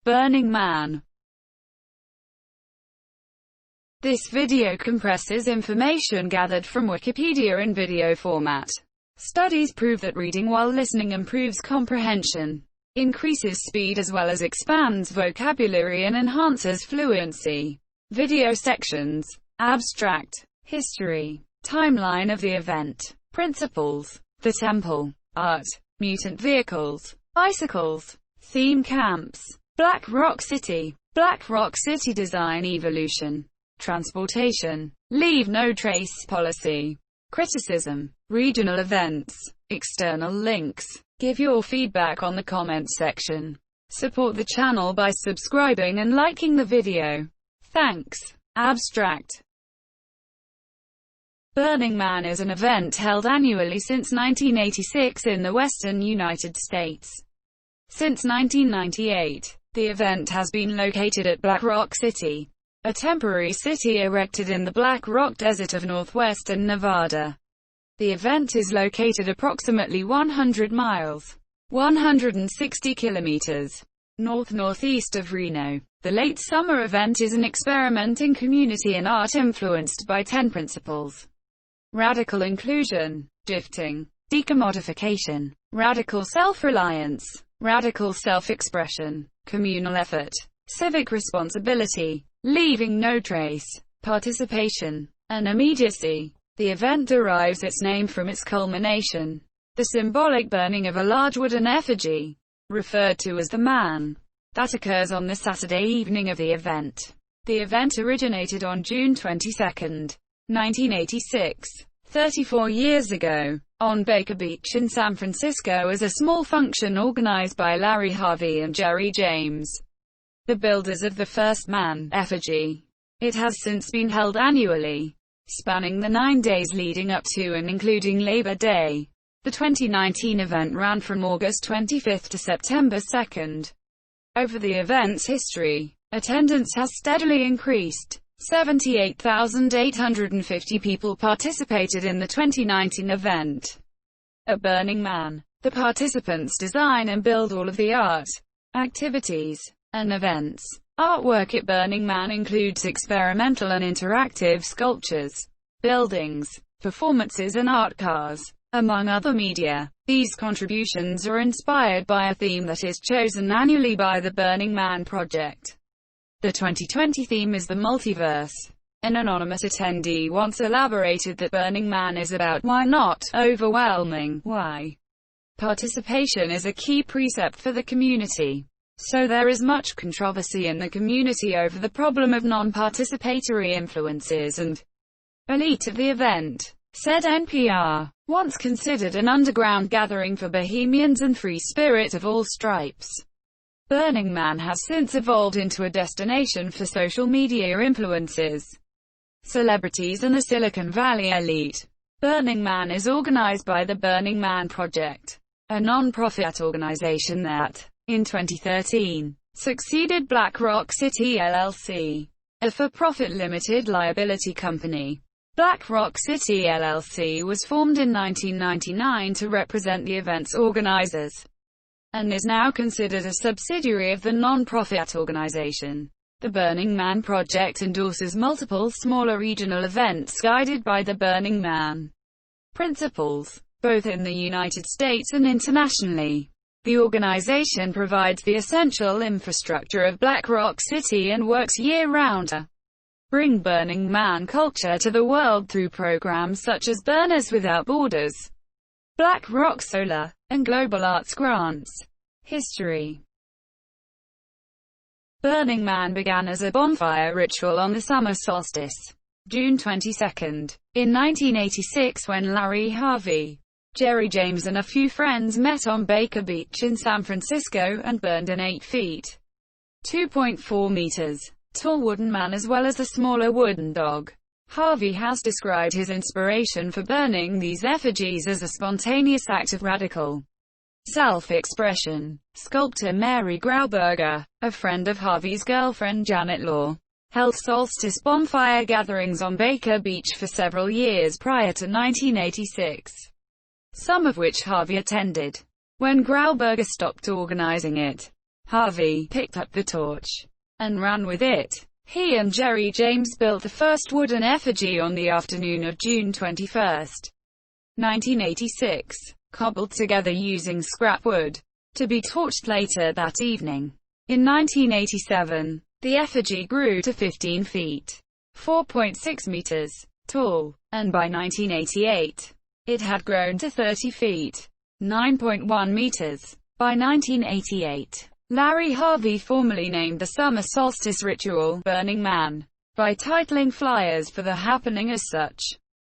Burning Man. This video compresses information gathered from Wikipedia in video format. Studies prove that reading while listening improves comprehension, increases speed as well as expands vocabulary and enhances fluency. Video sections. Abstract. History. Timeline of the event. Principles. The temple. Art. Mutant vehicles. Bicycles. Theme camps. Black Rock City. Black Rock City design evolution. Transportation. Leave no trace policy. Criticism. Regional events. External links. Give your feedback on the comments section. Support the channel by subscribing and liking the video. Thanks. Abstract. Burning Man is an event held annually since 1986 in the western United States. Since 1998, the event has been located at Black Rock City, a temporary city erected in the Black Rock Desert of northwestern Nevada. The event is located approximately 100 miles, 160 kilometers, north-northeast of Reno. The late summer event is an experiment in community and art influenced by 10 principles. Radical inclusion, shifting, decommodification, radical self-reliance, radical self-expression, communal effort, civic responsibility, leaving no trace, participation, and immediacy. The event derives its name from its culmination, the symbolic burning of a large wooden effigy, referred to as the Man, that occurs on the Saturday evening of the event. The event originated on June 22, 1986, 34 years ago, on Baker Beach in San Francisco as a small function organized by Larry Harvey and Jerry James, the builders of the first man effigy. It has since been held annually, spanning the 9 days leading up to and including Labor Day. The 2019 event ran from August 25 to September 2. Over the event's history, attendance has steadily increased. 78,850 people participated in the 2019 event. At Burning Man, the participants design and build all of the art, activities, and events. Artwork at Burning Man includes experimental and interactive sculptures, buildings, performances and art cars, among other media. These contributions are inspired by a theme that is chosen annually by the Burning Man Project. The 2020 theme is the multiverse. An anonymous attendee once elaborated that Burning Man is about why not overwhelming why. Participation is a key precept for the community. So there is much controversy in the community over the problem of non-participatory influences and elite of the event, said NPR. Once considered an underground gathering for bohemians and free spirit of all stripes, Burning Man has since evolved into a destination for social media influencers, celebrities and the Silicon Valley elite. Burning Man is organized by the Burning Man Project, a non-profit organization that, in 2013, succeeded Black Rock City LLC, a for-profit limited liability company. Black Rock City LLC was formed in 1999 to represent the event's organizers, and is now considered a subsidiary of the non-profit organization. The Burning Man Project endorses multiple smaller regional events guided by the Burning Man principles, both in the United States and internationally. The organization provides the essential infrastructure of Black Rock City and works year-round to bring Burning Man culture to the world through programs such as Burners Without Borders, Black Rock Solar, and Global Arts Grants. History. Burning Man began as a bonfire ritual on the summer solstice, June 22, in 1986 when Larry Harvey, Jerry James and a few friends met on Baker Beach in San Francisco and burned an 8 feet, 2.4 meters, tall wooden man as well as a smaller wooden dog. Harvey has described his inspiration for burning these effigies as a spontaneous act of radical self-expression. Sculptor Mary Grauberger, a friend of Harvey's girlfriend Janet Law, held solstice bonfire gatherings on Baker Beach for several years prior to 1986, some of which Harvey attended. When Grauberger stopped organizing it, Harvey picked up the torch and ran with it. He and Jerry James built the first wooden effigy on the afternoon of June 21, 1986, cobbled together using scrap wood, to be torched later that evening. In 1987, the effigy grew to 15 feet, 4.6 meters, tall, and by 1988, it had grown to 30 feet, 9.1 meters. By 1988, Larry Harvey formally named the summer solstice ritual Burning Man, by titling flyers for the happening as such,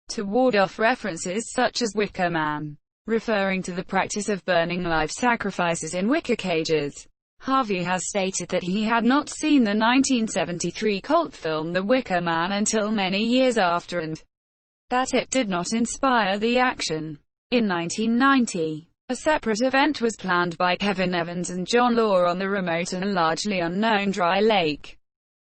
to ward off references such as Wicker Man, referring to the practice of burning live sacrifices in wicker cages. Harvey has stated that he had not seen the 1973 cult film The Wicker Man until many years after, and that it did not inspire the action. In 1990, a separate event was planned by Kevin Evans and John Law on the remote and largely unknown dry lake,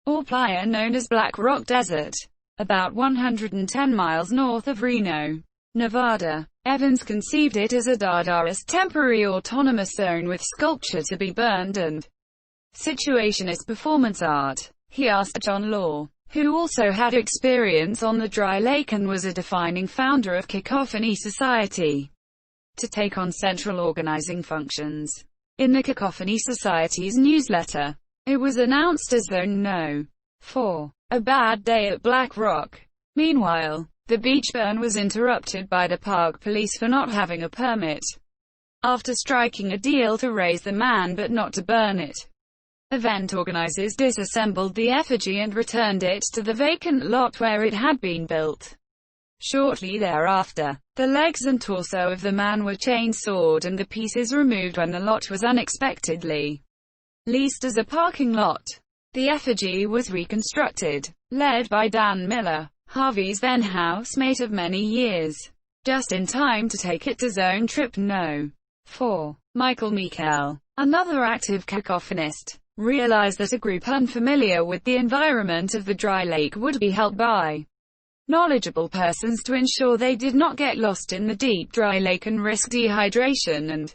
or playa known as Black Rock Desert, about 110 miles north of Reno, Nevada. Evans conceived it as a Dadaist temporary autonomous zone with sculpture to be burned and situationist performance art. He asked John Law, who also had experience on the dry lake and was a defining founder of Cacophony Society, to take on central organizing functions. In the Cacophony Society's newsletter, it was announced as Zone No. 4, a bad day at Black Rock. Meanwhile, the beach burn was interrupted by the park police for not having a permit, after striking a deal to raise the man but not to burn it. Event organizers disassembled the effigy and returned it to the vacant lot where it had been built. Shortly thereafter, the legs and torso of the man were chainsawed and the pieces removed when the lot was unexpectedly leased as a parking lot. The effigy was reconstructed, led by Dan Miller, Harvey's then housemate of many years, just in time to take it to Zone Trip No. 4. Michael Meikle, another active cacophonist, realized that a group unfamiliar with the environment of the dry lake would be helped by knowledgeable persons to ensure they did not get lost in the deep dry lake and risk dehydration and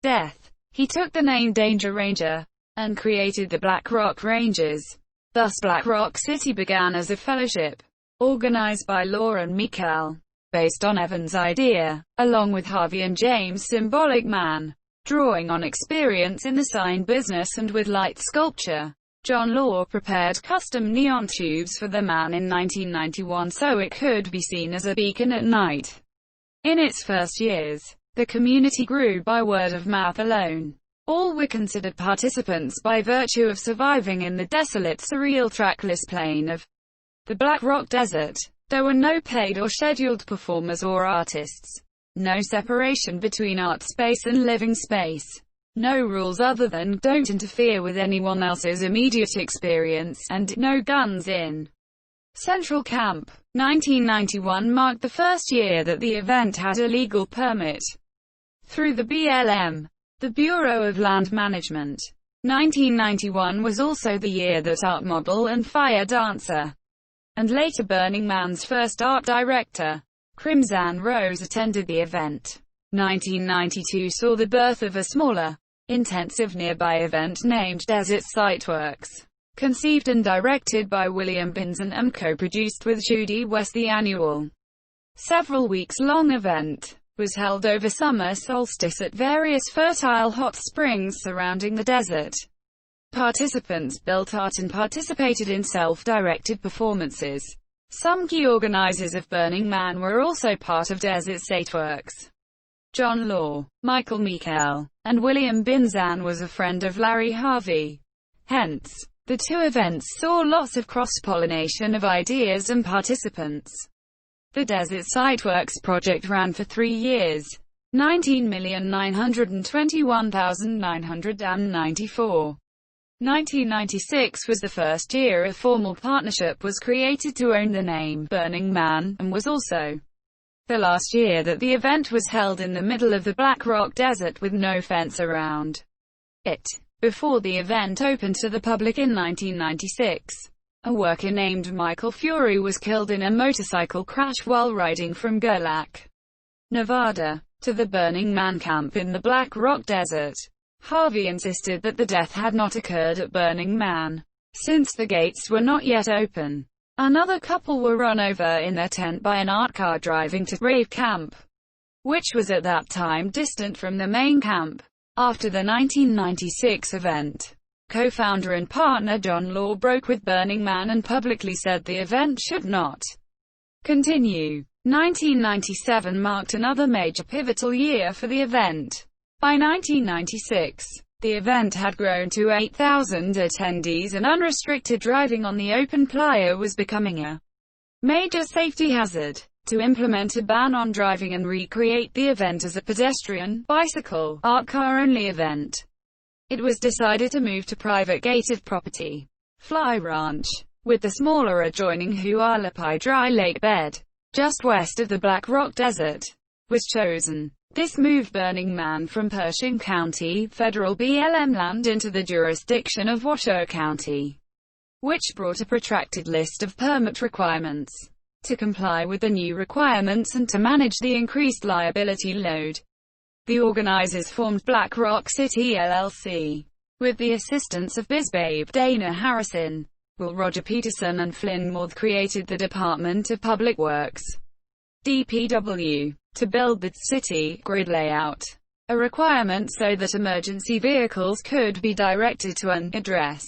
death. He took the name Danger Ranger, and created the Black Rock Rangers. Thus Black Rock City began as a fellowship, organized by Law and Meikle, based on Evans' idea, along with Harvey and James' symbolic man, drawing on experience in the sign business and with light sculpture. John Law prepared custom neon tubes for the man in 1991 so it could be seen as a beacon at night. In its first years, the community grew by word of mouth alone. All were considered participants by virtue of surviving in the desolate, surreal trackless plain of the Black Rock Desert. There were no paid or scheduled performers or artists. No separation between art space and living space. No rules other than don't interfere with anyone else's immediate experience, and no guns in Central Camp. 1991 marked the first year that the event had a legal permit through the BLM, the Bureau of Land Management. 1991 was also the year that art model and fire dancer, and later Burning Man's first art director, Crimson Rose, attended the event. 1992 saw the birth of a smaller, intensive nearby event named Desert Sightworks, conceived and directed by William Binson and co-produced with Judy West. The annual, several weeks-long event was held over summer solstice at various fertile hot springs surrounding the desert. Participants built art and participated in self-directed performances. Some key organizers of Burning Man were also part of Desert Sightworks. John Law, Michael Meikle, and William Binson was a friend of Larry Harvey. Hence, the two events saw lots of cross-pollination of ideas and participants. The Desert Sightworks project ran for 3 years, 19,921,994. 1996 was the first year a formal partnership was created to own the name Burning Man, and was also the last year that the event was held in the middle of the Black Rock Desert with no fence around it. Before the event opened to the public in 1996, a worker named Michael Fury was killed in a motorcycle crash while riding from Gerlach, Nevada, to the Burning Man camp in the Black Rock Desert. Harvey insisted that the death had not occurred at Burning Man, since the gates were not yet open. Another couple were run over in their tent by an art car driving to rave camp, which was at that time distant from the main camp. After the 1996 event, co-founder and partner John Law broke with Burning Man and publicly said the event should not continue. 1997 marked another major pivotal year for the event. By 1996, the event had grown to 8,000 attendees and unrestricted driving on the open playa was becoming a major safety hazard. To implement a ban on driving and recreate the event as a pedestrian, bicycle, art car-only event, it was decided to move to private gated property, Fly Ranch, with the smaller adjoining Hualapai dry lake bed, just west of the Black Rock Desert, was chosen. This moved Burning Man from Pershing County, federal BLM land into the jurisdiction of Washoe County, which brought a protracted list of permit requirements. To comply with the new requirements and to manage the increased liability load, the organizers formed Black Rock City LLC, with the assistance of BizBabe, Dana Harrison, Will Roger Peterson and Flynn Morth created the Department of Public Works, DPW, to build the city grid layout, a requirement so that emergency vehicles could be directed to an address.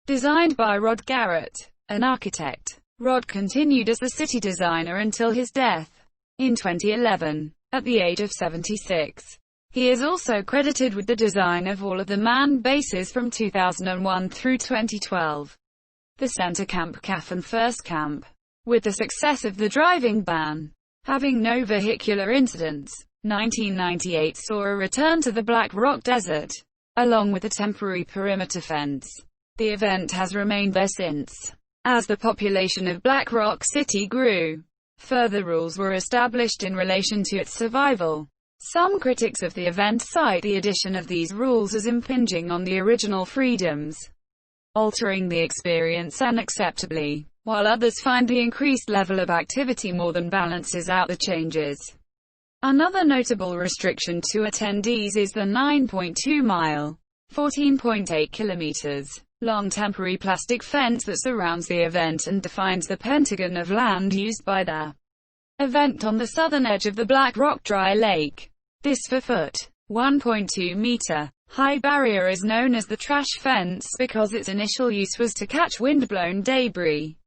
Designed by Rod Garrett, an architect, Rod continued as the city designer until his death in 2011, at the age of 76. He is also credited with the design of all of the manned bases from 2001 through 2012. The Center Camp CAF and First Camp. With the success of the driving ban having no vehicular incidents, 1998 saw a return to the Black Rock Desert, along with a temporary perimeter fence. The event has remained there since. As the population of Black Rock City grew, further rules were established in relation to its survival. Some critics of the event cite the addition of these rules as impinging on the original freedoms, altering the experience unacceptably, while others find the increased level of activity more than balances out the changes. Another notable restriction to attendees is the 9.2-mile, 14.8 kilometers, long temporary plastic fence that surrounds the event and defines the pentagon of land used by the event on the southern edge of the Black Rock Dry Lake. This 4-foot, 1.2-meter, high barrier is known as the trash fence because its initial use was to catch wind-blown debris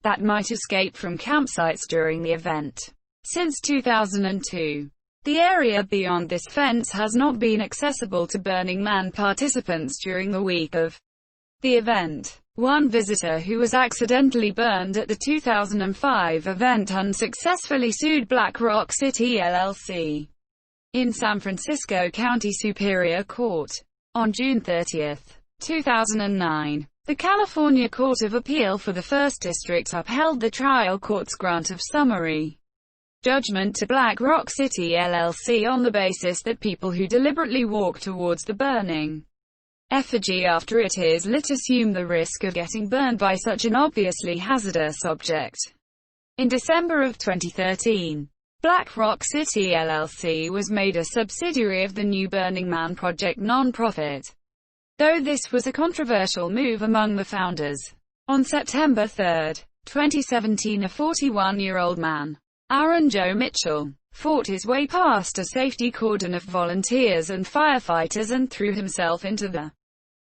that might escape from campsites during the event. Since 2002, the area beyond this fence has not been accessible to Burning Man participants during the week of the event. One visitor who was accidentally burned at the 2005 event unsuccessfully sued Black Rock City LLC in San Francisco County Superior Court. On June 30, 2009, the California Court of Appeal for the First District upheld the trial court's grant of summary judgment to Black Rock City LLC on the basis that people who deliberately walk towards the burning effigy after it is lit assume the risk of getting burned by such an obviously hazardous object. In December of 2013, Black Rock City LLC was made a subsidiary of the New Burning Man Project nonprofit, though this was a controversial move among the founders. On September 3, 2017, a 41-year-old man, Aaron Joe Mitchell, fought his way past a safety cordon of volunteers and firefighters and threw himself into the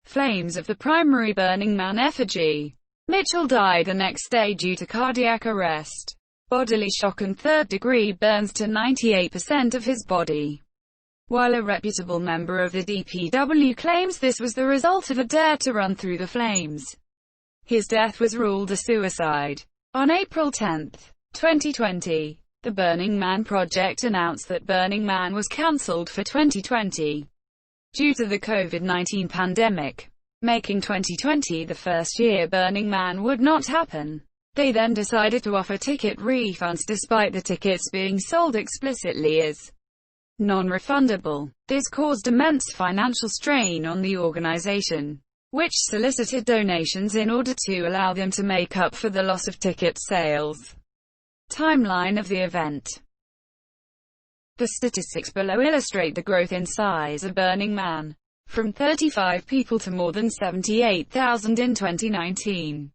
flames of the primary Burning Man effigy. Mitchell died the next day due to cardiac arrest, bodily shock and third-degree burns to 98% of his body. While a reputable member of the DPW claims this was the result of a dare to run through the flames, his death was ruled a suicide. On April 10, 2020, the Burning Man Project announced that Burning Man was cancelled for 2020 due to the COVID-19 pandemic, making 2020 the first year Burning Man would not happen. They then decided to offer ticket refunds despite the tickets being sold explicitly as non-refundable. This caused immense financial strain on the organization, which solicited donations in order to allow them to make up for the loss of ticket sales. Timeline of the event. The statistics below illustrate the growth in size of Burning Man. from 35 people to more than 78,000 in 2019.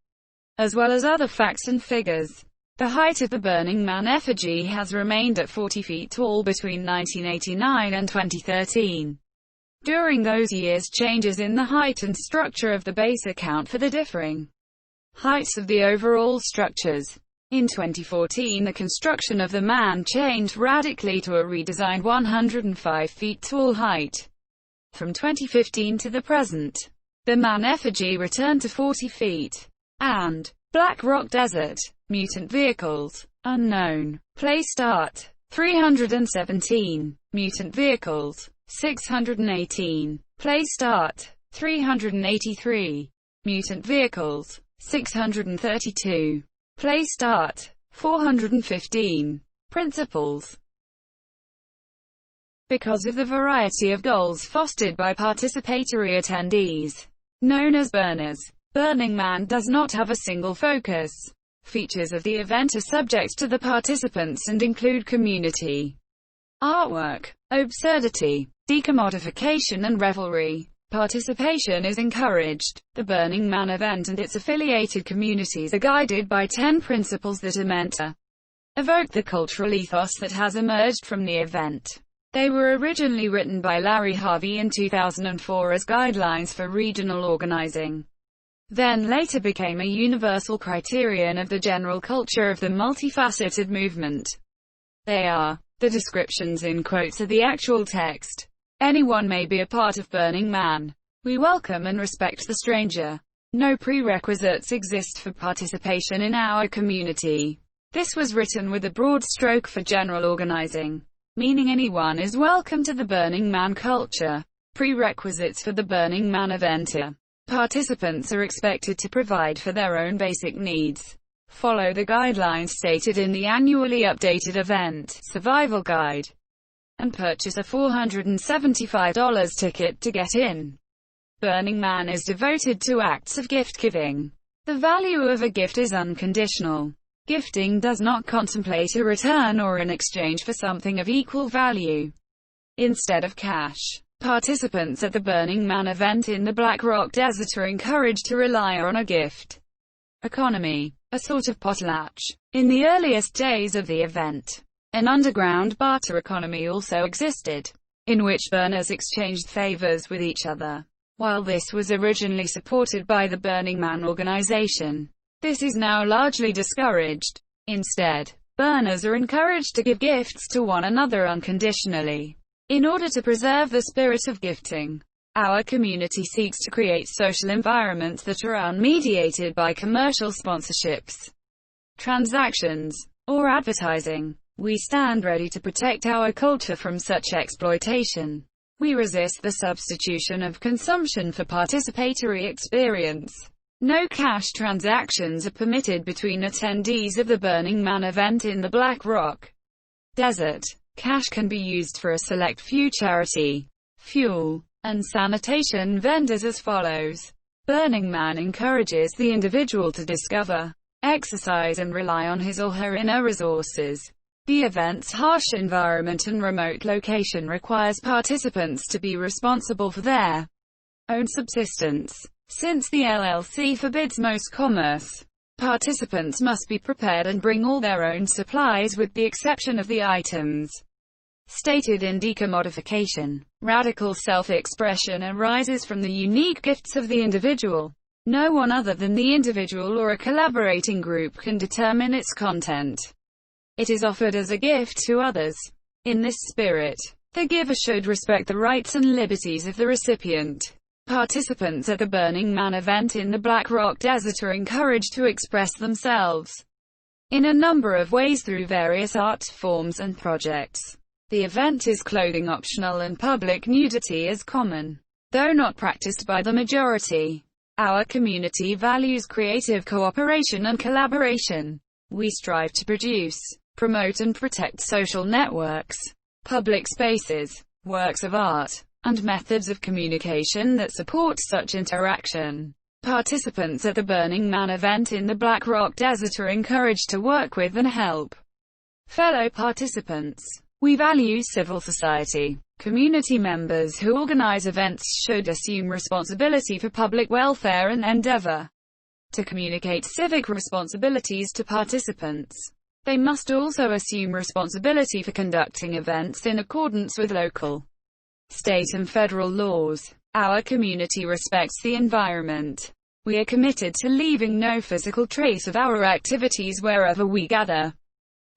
As well as other facts and figures, the height of the Burning Man effigy has remained at 40 feet tall between 1989 and 2013. During those years, changes in the height and structure of the base account for the differing heights of the overall structures. In 2014, the construction of the man changed radically to a redesigned 105 feet tall height. From 2015 to the present, the man effigy returned to 40 feet. And Black Rock Desert, Mutant Vehicles, Unknown, Play Start, 317, Mutant Vehicles, 618, Play Start, 383, Mutant Vehicles, 632, Play Start, 415, Principles. Because of the variety of goals fostered by participatory attendees, known as burners, Burning Man does not have a single focus. Features of the event are subject to the participants and include community, artwork, absurdity, decommodification and revelry. Participation is encouraged. The Burning Man event and its affiliated communities are guided by 10 principles that are meant to evoke the cultural ethos that has emerged from the event. They were originally written by Larry Harvey in 2004 as guidelines for regional organizing, then later became a universal criterion of the general culture of the multifaceted movement. They are, the descriptions in quotes are the actual text. Anyone may be a part of Burning Man. We welcome and respect the stranger. No prerequisites exist for participation in our community. This was written with a broad stroke for general organizing, meaning anyone is welcome to the Burning Man culture. Prerequisites for the Burning Man event are: participants are expected to provide for their own basic needs, follow the guidelines stated in the annually updated event survival guide, and purchase a $475 ticket to get in. Burning Man is devoted to acts of gift-giving. The value of a gift is unconditional. Gifting does not contemplate a return or an exchange for something of equal value. Instead of cash, participants at the Burning Man event in the Black Rock Desert are encouraged to rely on a gift economy, a sort of potlatch. In the earliest days of the event, an underground barter economy also existed, in which burners exchanged favors with each other. While this was originally supported by the Burning Man organization, this is now largely discouraged. Instead, burners are encouraged to give gifts to one another unconditionally. In order to preserve the spirit of gifting, our community seeks to create social environments that are unmediated by commercial sponsorships, transactions, or advertising. We stand ready to protect our culture from such exploitation. We resist the substitution of consumption for participatory experience. No cash transactions are permitted between attendees of the Burning Man event in the Black Rock Desert. Cash can be used for a select few charity, fuel, and sanitation vendors as follows. Burning Man encourages the individual to discover, exercise and rely on his or her inner resources. The event's harsh environment and remote location requires participants to be responsible for their own subsistence. Since the LLC forbids most commerce, participants must be prepared and bring all their own supplies with the exception of the items stated in decommodification. Radical self-expression arises from the unique gifts of the individual. No one other than the individual or a collaborating group can determine its content. It is offered as a gift to others. In this spirit, the giver should respect the rights and liberties of the recipient. Participants at the Burning Man event in the Black Rock Desert are encouraged to express themselves in a number of ways through various art forms and projects. The event is clothing optional and public nudity is common, though not practiced by the majority. Our community values creative cooperation and collaboration. We strive to produce, promote and protect social networks, public spaces, works of art, and methods of communication that support such interaction. Participants at the Burning Man event in the Black Rock Desert are encouraged to work with and help fellow participants. We value civil society. Community members who organize events should assume responsibility for public welfare and endeavor to communicate civic responsibilities to participants. They must also assume responsibility for conducting events in accordance with local, state and federal laws. Our community respects the environment. We are committed to leaving no physical trace of our activities wherever we gather.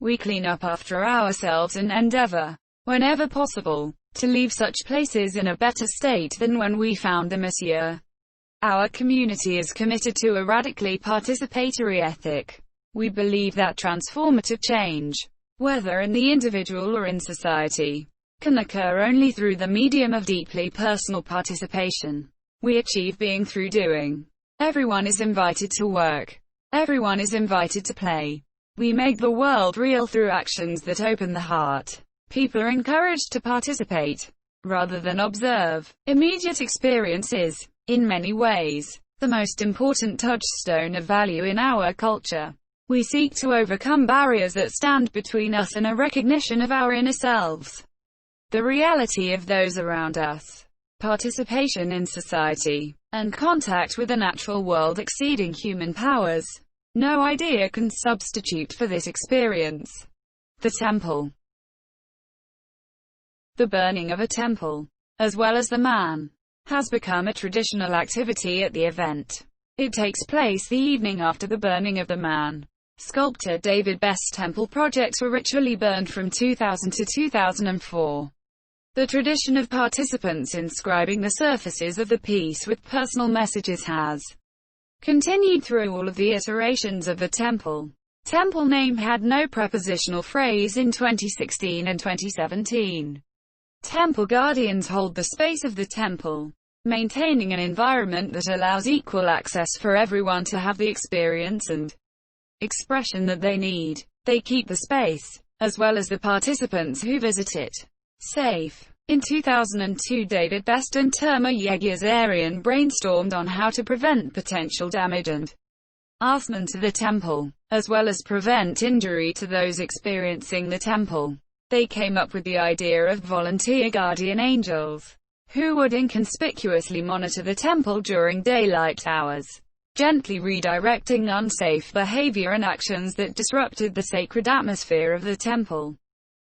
We clean up after ourselves and endeavor, whenever possible, to leave such places in a better state than when we found them this year. Our community is committed to a radically participatory ethic. We believe that transformative change, whether in the individual or in society, can occur only through the medium of deeply personal participation. We achieve being through doing. Everyone is invited to work. Everyone is invited to play. We make the world real through actions that open the heart. People are encouraged to participate, rather than observe. Immediate experience is, in many ways, the most important touchstone of value in our culture. We seek to overcome barriers that stand between us and a recognition of our inner selves, the reality of those around us, participation in society, and contact with the natural world exceeding human powers. No idea can substitute for this experience. The temple. The burning of a temple, as well as the man, has become a traditional activity at the event. It takes place the evening after the burning of the man. Sculptor David Best's temple projects were ritually burned from 2000 to 2004. The tradition of participants inscribing the surfaces of the piece with personal messages has continued through all of the iterations of the temple. Temple name had no prepositional phrase in 2016 and 2017. Temple guardians hold the space of the temple, maintaining an environment that allows equal access for everyone to have the experience and expression that they need. They keep the space, as well as the participants who visit it, safe. In 2002, David Best and Terma Yegiazarian brainstormed on how to prevent potential damage and arson to the temple, as well as prevent injury to those experiencing the temple. They came up with the idea of volunteer guardian angels, who would inconspicuously monitor the temple during daylight hours, gently redirecting unsafe behavior and actions that disrupted the sacred atmosphere of the temple.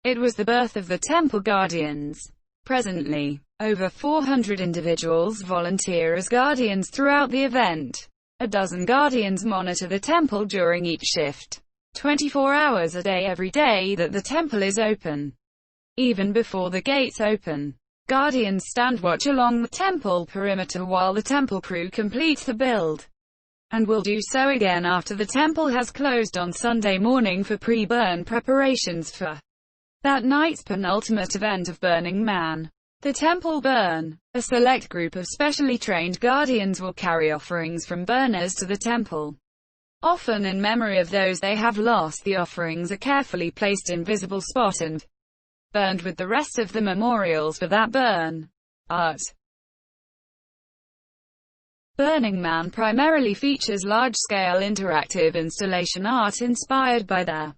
It was the birth of the Temple Guardians. Presently, over 400 individuals volunteer as guardians throughout the event. A dozen guardians monitor the temple during each shift, 24 hours a day every day that the temple is open. Even before the gates open, guardians stand watch along the temple perimeter while the temple crew completes the build, and will do so again after the temple has closed on Sunday morning for pre-burn preparations for that night's penultimate event of Burning Man, the Temple Burn. A select group of specially trained guardians will carry offerings from burners to the temple. Often in memory of those they have lost, the offerings are carefully placed in visible spot and burned with the rest of the memorials for that burn. Art. Burning Man primarily features large-scale interactive installation art inspired by the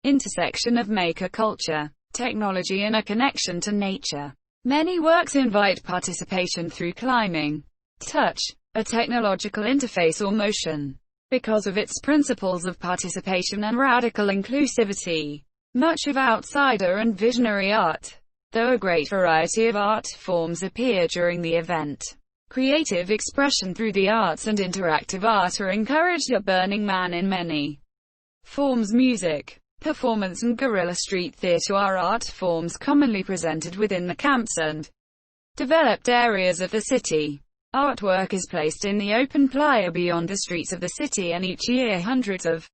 intersection of maker culture, technology and a connection to nature. Many works invite participation through climbing, touch, a technological interface or motion. Because of its principles of participation and radical inclusivity, much of outsider and visionary art, though a great variety of art forms appear during the event. Creative expression through the arts and interactive art are encouraged at Burning Man in many forms. Music, performance and guerrilla street theater are art forms commonly presented within the camps and developed areas of the city. Artwork is placed in the open playa beyond the streets of the city, and each year hundreds of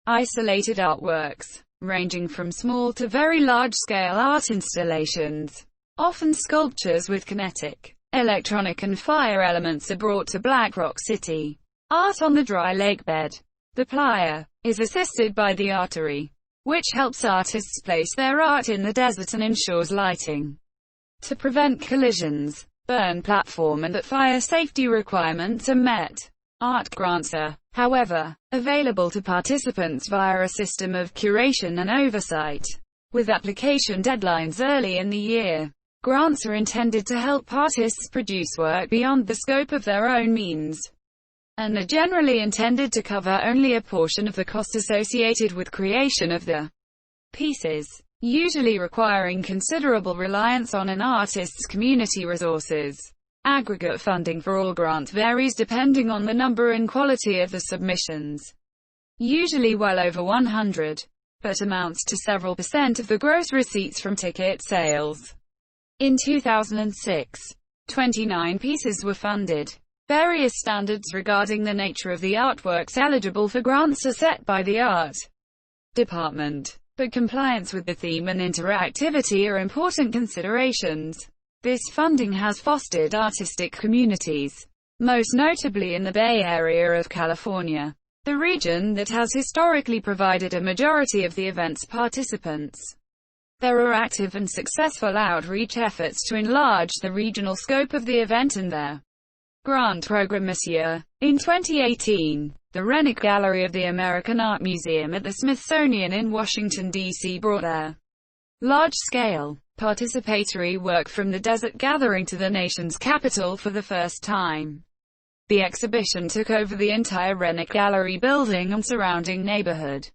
isolated artworks, ranging from small to very large-scale art installations, often sculptures with kinetic, electronic and fire elements, are brought to Black Rock City. Art on the dry lake bed. The playa is assisted by the artery, which helps artists place their art in the desert and ensures lighting to prevent collisions, burn platform and that fire safety requirements are met. Art grants are, however, available to participants via a system of curation and oversight, with application deadlines early in the year. Grants are intended to help artists produce work beyond the scope of their own means, and are generally intended to cover only a portion of the cost associated with creation of the pieces, usually requiring considerable reliance on an artist's community resources. Aggregate funding for all grants varies depending on the number and quality of the submissions, usually well over 100, but amounts to several % of the gross receipts from ticket sales. In 2006, 29 pieces were funded. Various standards regarding the nature of the artworks eligible for grants are set by the art department, but compliance with the theme and interactivity are important considerations. This funding has fostered artistic communities, most notably in the Bay Area of California, the region that has historically provided a majority of the event's participants. There are active and successful outreach efforts to enlarge the regional scope of the event and their grant program this year. In 2018, the Renwick Gallery of the American Art Museum at the Smithsonian in Washington, D.C. brought their large-scale, participatory work from the desert gathering to the nation's capital for the first time. The exhibition took over the entire Renwick Gallery building and surrounding neighborhood,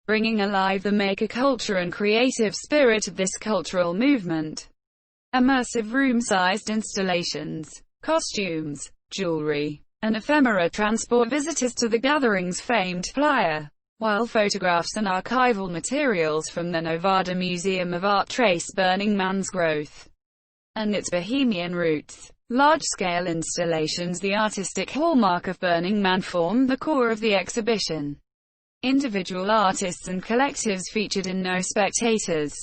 bringing alive the maker culture and creative spirit of this cultural movement. Immersive room-sized installations, costumes, jewelry, and ephemera transport visitors to the gathering's famed flyer, while photographs and archival materials from the Nevada Museum of Art trace Burning Man's growth and its bohemian roots. Large-scale installations, the artistic hallmark of Burning Man, form the core of the exhibition. Individual artists and collectives featured in No Spectators,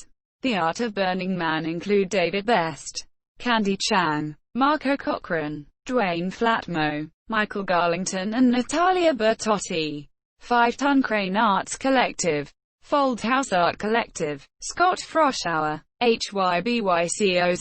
The Art of Burning Man include David Best, Candy Chang, Marco Cochran, Dwayne Flatmo, Michael Garlington and Natalia Bertotti. 5 Ton Crane Arts Collective, Fold House Art Collective, Scott Froschauer, HYBYCOZO,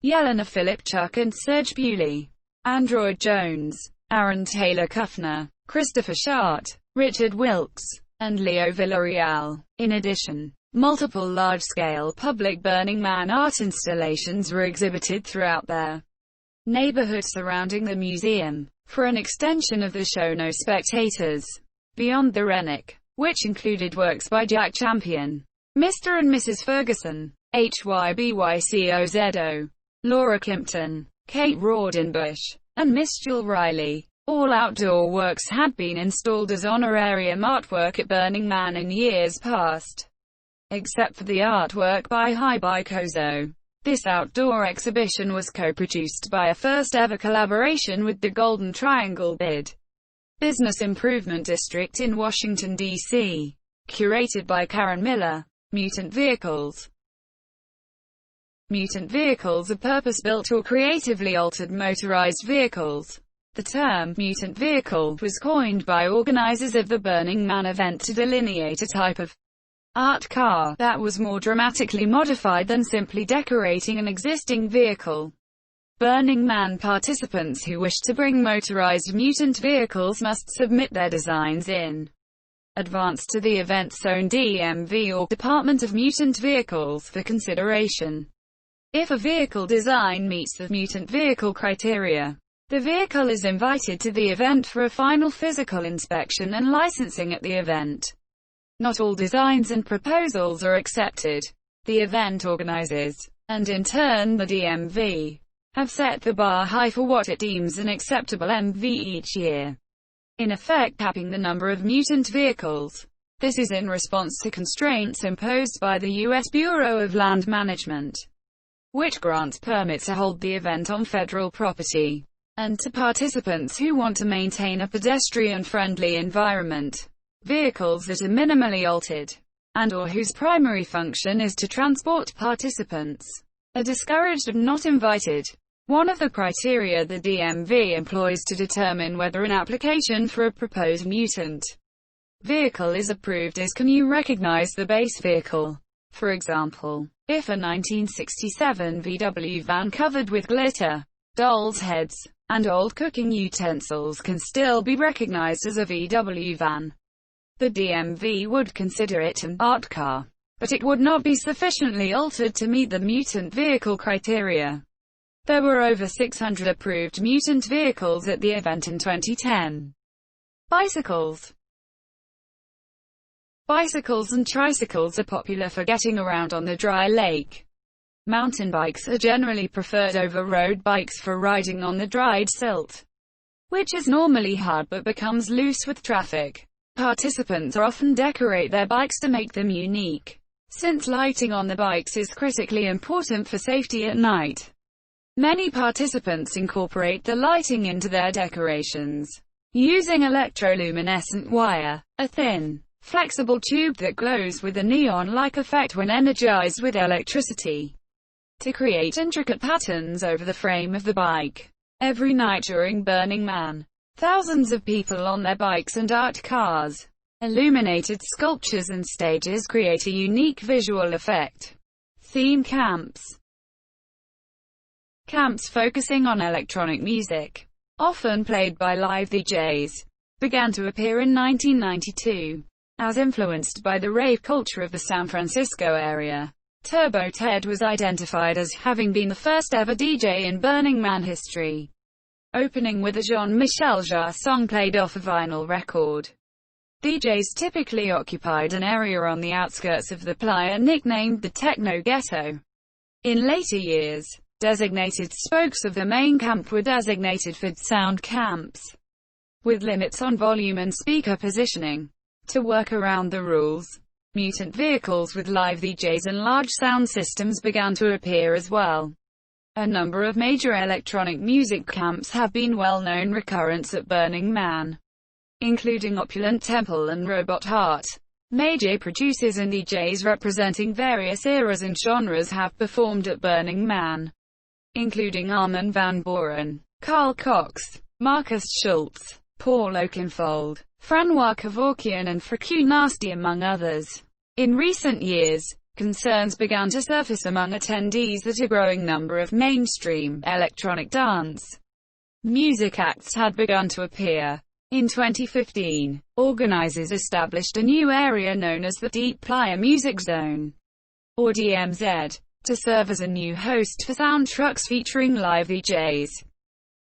Yelena Philipchuk and Serge Bewley, Android Jones, Aaron Taylor Kuffner, Christopher Schart, Richard Wilkes, and Leo Villarreal. In addition, multiple large-scale public Burning Man art installations were exhibited throughout their neighborhood surrounding the museum. For an extension of the show No Spectators, Beyond the Renwick, which included works by Jack Champion, Mr. and Mrs. Ferguson, HYBYCOZO, Laura Kimpton, Kate Rawdonbush, and Miss Jill Riley. All outdoor works had been installed as honorarium artwork at Burning Man in years past, except for the artwork by HYBYCOZO. This outdoor exhibition was co-produced by a first-ever collaboration with the Golden Triangle BID Business Improvement District in Washington, D.C., curated by Karen Miller. Mutant Vehicles. Mutant vehicles are purpose-built or creatively altered motorized vehicles. The term mutant vehicle was coined by organizers of the Burning Man event to delineate a type of art car that was more dramatically modified than simply decorating an existing vehicle. Burning Man participants who wish to bring motorized mutant vehicles must submit their designs in advance to the event's own DMV or Department of Mutant Vehicles for consideration. If a vehicle design meets the mutant vehicle criteria, the vehicle is invited to the event for a final physical inspection and licensing at the event. Not all designs and proposals are accepted. The event organizers, and in turn the DMV, have set the bar high for what it deems an acceptable MV each year, in effect capping the number of mutant vehicles. This is in response to constraints imposed by the U.S. Bureau of Land Management, which grants permits to hold the event on federal property, and to participants who want to maintain a pedestrian-friendly environment. Vehicles that are minimally altered, and/or whose primary function is to transport participants, are discouraged and not invited. One of the criteria the DMV employs to determine whether an application for a proposed mutant vehicle is approved is, can you recognize the base vehicle? For example, if a 1967 VW van covered with glitter, dolls' heads, and old cooking utensils can still be recognized as a VW van, the DMV would consider it an art car. but it would not be sufficiently altered to meet the mutant vehicle criteria. There were over 600 approved mutant vehicles at the event in 2010. Bicycles. Bicycles and tricycles are popular for getting around on the dry lake. Mountain bikes are generally preferred over road bikes for riding on the dried silt, which is normally hard but becomes loose with traffic. Participants often decorate their bikes to make them unique, since lighting on the bikes is critically important for safety at night. Many participants incorporate the lighting into their decorations, using electroluminescent wire, a thin, flexible tube that glows with a neon-like effect when energized with electricity, to create intricate patterns over the frame of the bike. Every night during Burning Man, thousands of people on their bikes and art cars, illuminated sculptures and stages create a unique visual effect. Theme camps. Camps focusing on electronic music, often played by live DJs, began to appear in 1992. As influenced by the rave culture of the San Francisco area, Turbo Ted was identified as having been the first ever DJ in Burning Man history, opening with a Jean-Michel Jarre song played off a vinyl record. DJs typically occupied an area on the outskirts of the playa nicknamed the Techno Ghetto. In later years, designated spokes of the main camp were designated for sound camps, with limits on volume and speaker positioning. To work around the rules, mutant vehicles with live DJs and large sound systems began to appear as well. A number of major electronic music camps have been well-known recurrents at Burning Man, including Opulent Temple and Robot Heart. Major producers and DJs representing various eras and genres have performed at Burning Man, including Armin van Buuren, Carl Cox, Marcus Schultz, Paul Oakenfold, Francois Kevorkian and Freaky Nasty among others. In recent years, concerns began to surface among attendees that a growing number of mainstream electronic dance music acts had begun to appear. In 2015, organizers established a new area known as the Deep Playa Music Zone, or DMZ, to serve as a new host for sound trucks featuring live DJs.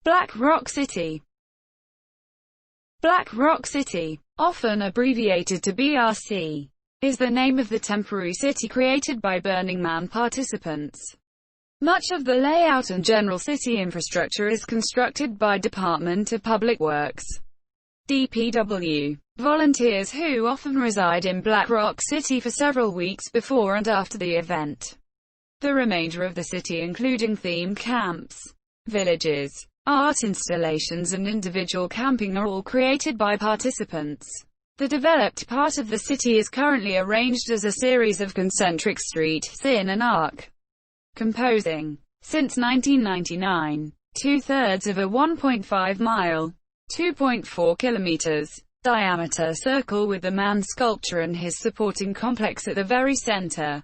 Black Rock City. Black Rock City, often abbreviated to BRC, is the name of the temporary city created by Burning Man participants. Much of the layout and general city infrastructure is constructed by Department of Public Works, DPW, volunteers who often reside in Black Rock City for several weeks before and after the event. The remainder of the city, including theme camps, villages, art installations and individual camping, are all created by participants. The developed part of the city is currently arranged as a series of concentric streets in an arc, composing, since 1999, two-thirds of a 1.5-mile, 2.4 kilometers, diameter circle with the man sculpture and his supporting complex at the very center.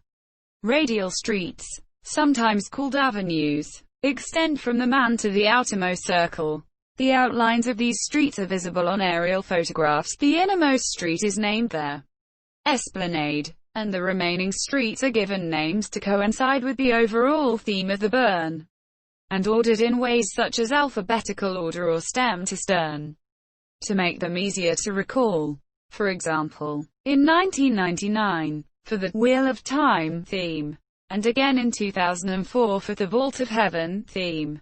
Radial streets, sometimes called avenues, extend from the man to the outermost circle. The outlines of these streets are visible on aerial photographs. The innermost street is named the Esplanade, and the remaining streets are given names to coincide with the overall theme of the burn, and ordered in ways such as alphabetical order or stem to stern, to make them easier to recall. For example, in 1999, for the Wheel of Time theme, and again in 2004 for the Vault of Heaven theme,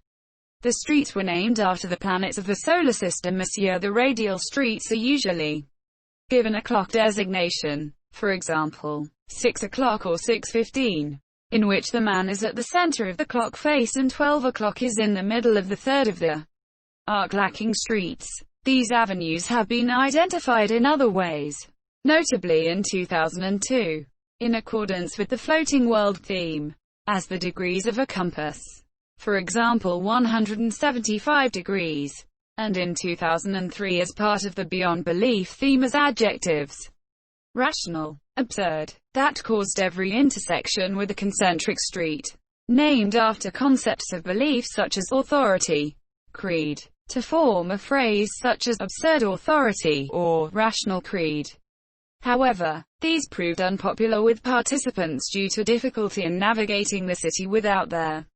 the streets were named after the planets of the solar system. The radial streets are usually given a clock designation, for example, 6 o'clock or 6:15, in which the man is at the center of the clock face and 12 o'clock is in the middle of the third of the arc lacking streets. These avenues have been identified in other ways, notably in 2002, in accordance with the floating world theme, as the degrees of a compass. For example, 175 degrees, and in 2003 as part of the Beyond Belief theme as adjectives: rational, absurd, that caused every intersection with a concentric street, named after concepts of belief such as authority, creed, to form a phrase such as absurd authority or rational creed. However, these proved unpopular with participants due to difficulty in navigating the city without their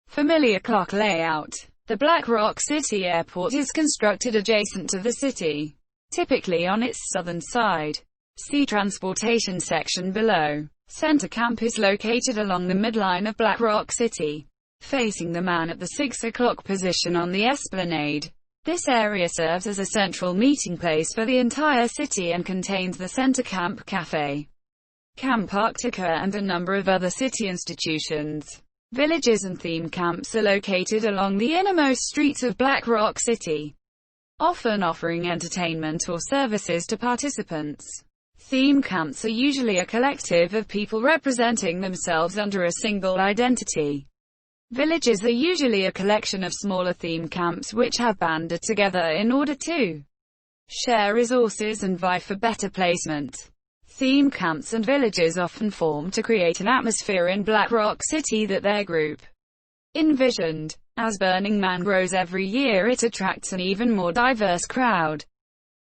familiar clock layout. The Black Rock City Airport is constructed adjacent to the city, typically on its southern side. See transportation section below. Center Camp is located along the midline of Black Rock City, facing the man at the 6 o'clock position on the esplanade. This area serves as a central meeting place for the entire city and contains the Center Camp Cafe, Camp Arctica, and a number of other city institutions. Villages and theme camps are located along the innermost streets of Black Rock City, often offering entertainment or services to participants. Theme camps are usually a collective of people representing themselves under a single identity. Villages are usually a collection of smaller theme camps which have banded together in order to share resources and vie for better placement. Theme camps and villages often form to create an atmosphere in Black Rock City that their group envisioned. As Burning Man grows every year, it attracts an even more diverse crowd.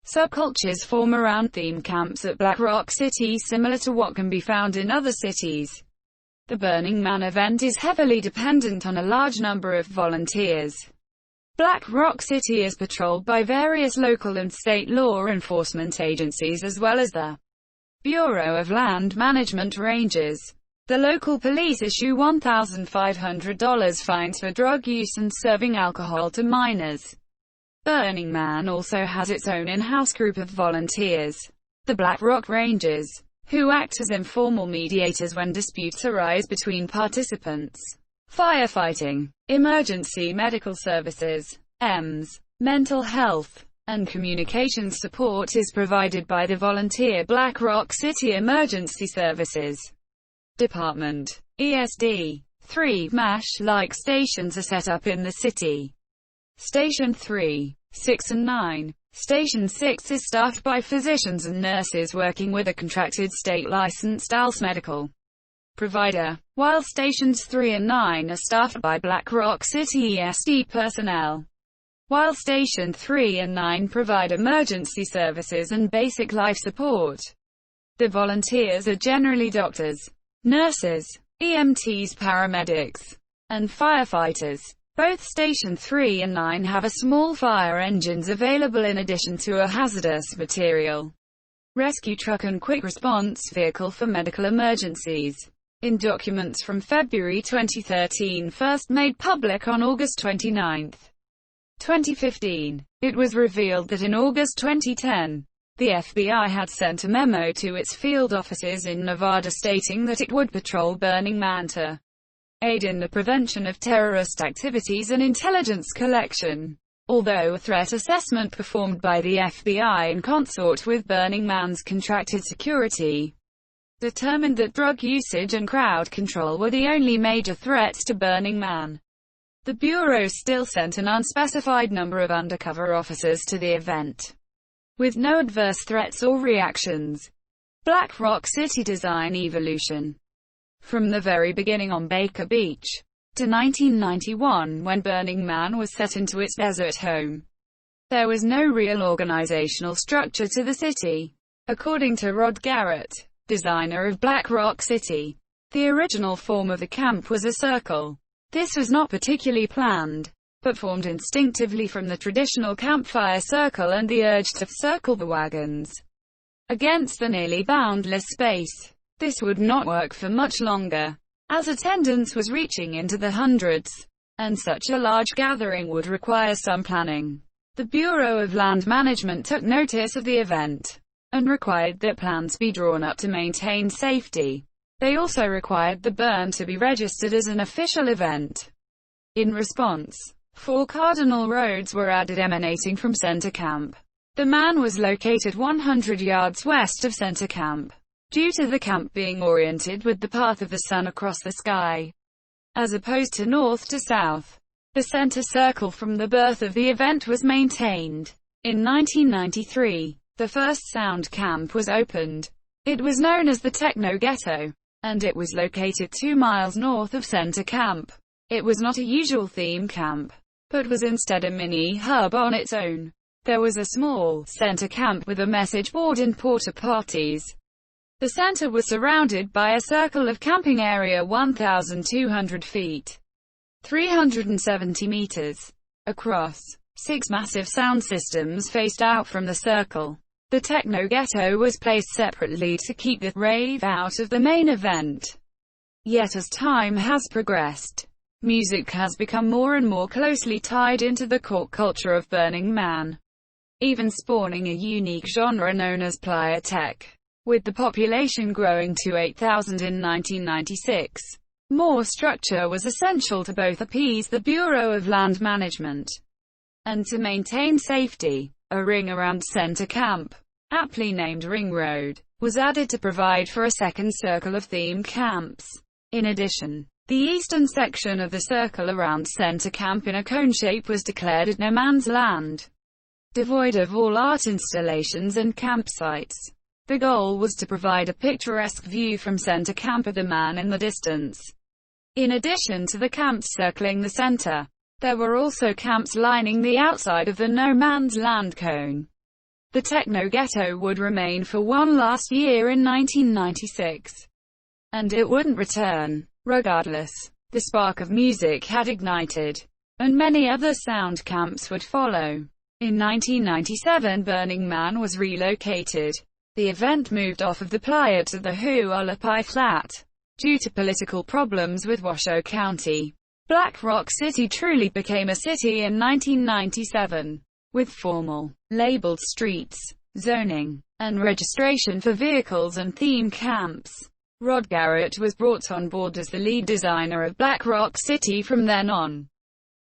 Subcultures form around theme camps at Black Rock City, similar to what can be found in other cities. The Burning Man event is heavily dependent on a large number of volunteers. Black Rock City is patrolled by various local and state law enforcement agencies as well as the Bureau of Land Management Rangers. The local police issue $1,500 fines for drug use and serving alcohol to minors. Burning Man also has its own in-house group of volunteers, the Black Rock Rangers, who act as informal mediators when disputes arise between participants. Firefighting, emergency medical services, EMS, mental health, and communications support is provided by the volunteer Black Rock City Emergency Services Department. ESD. 3 MASH-like stations are set up in the city. Station 3, 6 and 9. Station 6 is staffed by physicians and nurses working with a contracted state-licensed ALS medical provider, while Stations 3 and 9 are staffed by Black Rock City ESD personnel. While Station 3 and 9 provide emergency services and basic life support, the volunteers are generally doctors, nurses, EMTs, paramedics, and firefighters. Both Station 3 and 9 have a small fire engines available in addition to a hazardous material rescue truck and quick response vehicle for medical emergencies. In documents from February 2013 first made public on August 29, 2015, it was revealed that in August 2010, the FBI had sent a memo to its field offices in Nevada stating that it would patrol Burning Man to aid in the prevention of terrorist activities and intelligence collection. Although a threat assessment performed by the FBI in consort with Burning Man's contracted security determined that drug usage and crowd control were the only major threats to Burning Man, the Bureau still sent an unspecified number of undercover officers to the event, with no adverse threats or reactions. Black Rock City design evolution. From the very beginning on Baker Beach, to 1991 when Burning Man was set into its desert home, there was no real organizational structure to the city. According to Rod Garrett, designer of Black Rock City, the original form of the camp was a circle. This was not particularly planned, but formed instinctively from the traditional campfire circle and the urge to circle the wagons against the nearly boundless space. This would not work for much longer, as attendance was reaching into the hundreds, and such a large gathering would require some planning. The Bureau of Land Management took notice of the event, and required that plans be drawn up to maintain safety. They also required the burn to be registered as an official event. In response, 4 cardinal roads were added emanating from Center Camp. The man was located 100 yards west of Center Camp, due to the camp being oriented with the path of the sun across the sky, as opposed to north to south. The center circle from the birth of the event was maintained. In 1993, the first sound camp was opened. It was known as the Techno Ghetto, and it was located 2 miles north of Center Camp. It was not a usual theme camp, but was instead a mini hub on its own. There was a small center camp with a message board and porta potties. The center was surrounded by a circle of camping area 1,200 feet, 370 meters across. 6 massive sound systems faced out from the circle. The techno ghetto was placed separately to keep the rave out of the main event. Yet as time has progressed, music has become more and more closely tied into the core culture of Burning Man, even spawning a unique genre known as playa tech. With the population growing to 8,000 in 1996, more structure was essential to both appease the Bureau of Land Management and to maintain safety. A ring around center camp, aptly named Ring Road, was added to provide for a second circle of themed camps. In addition, the eastern section of the circle around center camp in a cone shape was declared as no man's land, devoid of all art installations and campsites. The goal was to provide a picturesque view from center camp of the man in the distance. In addition to the camps circling the center, there were also camps lining the outside of the no man's land cone. The techno ghetto would remain for one last year in 1996. And it wouldn't return. Regardless, the spark of music had ignited, and many other sound camps would follow. In 1997, Burning Man was relocated. The event moved off of the playa to the Hualapai Flat, due to political problems with Washoe County. Black Rock City truly became a city in 1997, with formal, labeled streets, zoning, and registration for vehicles and theme camps. Rod Garrett was brought on board as the lead designer of Black Rock City from then on.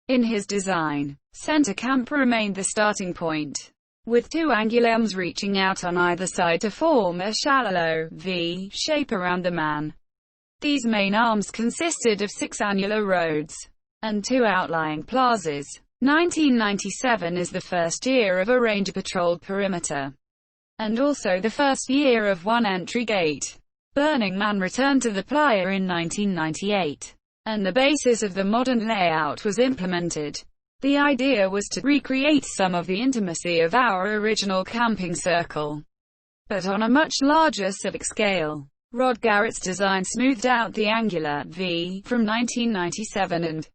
In his design, center camp remained the starting point, with 2 angular arms reaching out on either side to form a shallow V shape around the man. These main arms consisted of 6 annular roads and 2 outlying plazas. 1997 is the first year of a ranger-patrolled perimeter, and also the first year of 1 entry gate. Burning Man returned to the playa in 1998, and the basis of the modern layout was implemented. The idea was to recreate some of the intimacy of our original camping circle, but on a much larger civic scale. Rod Garrett's design smoothed out the angular V from 1997 and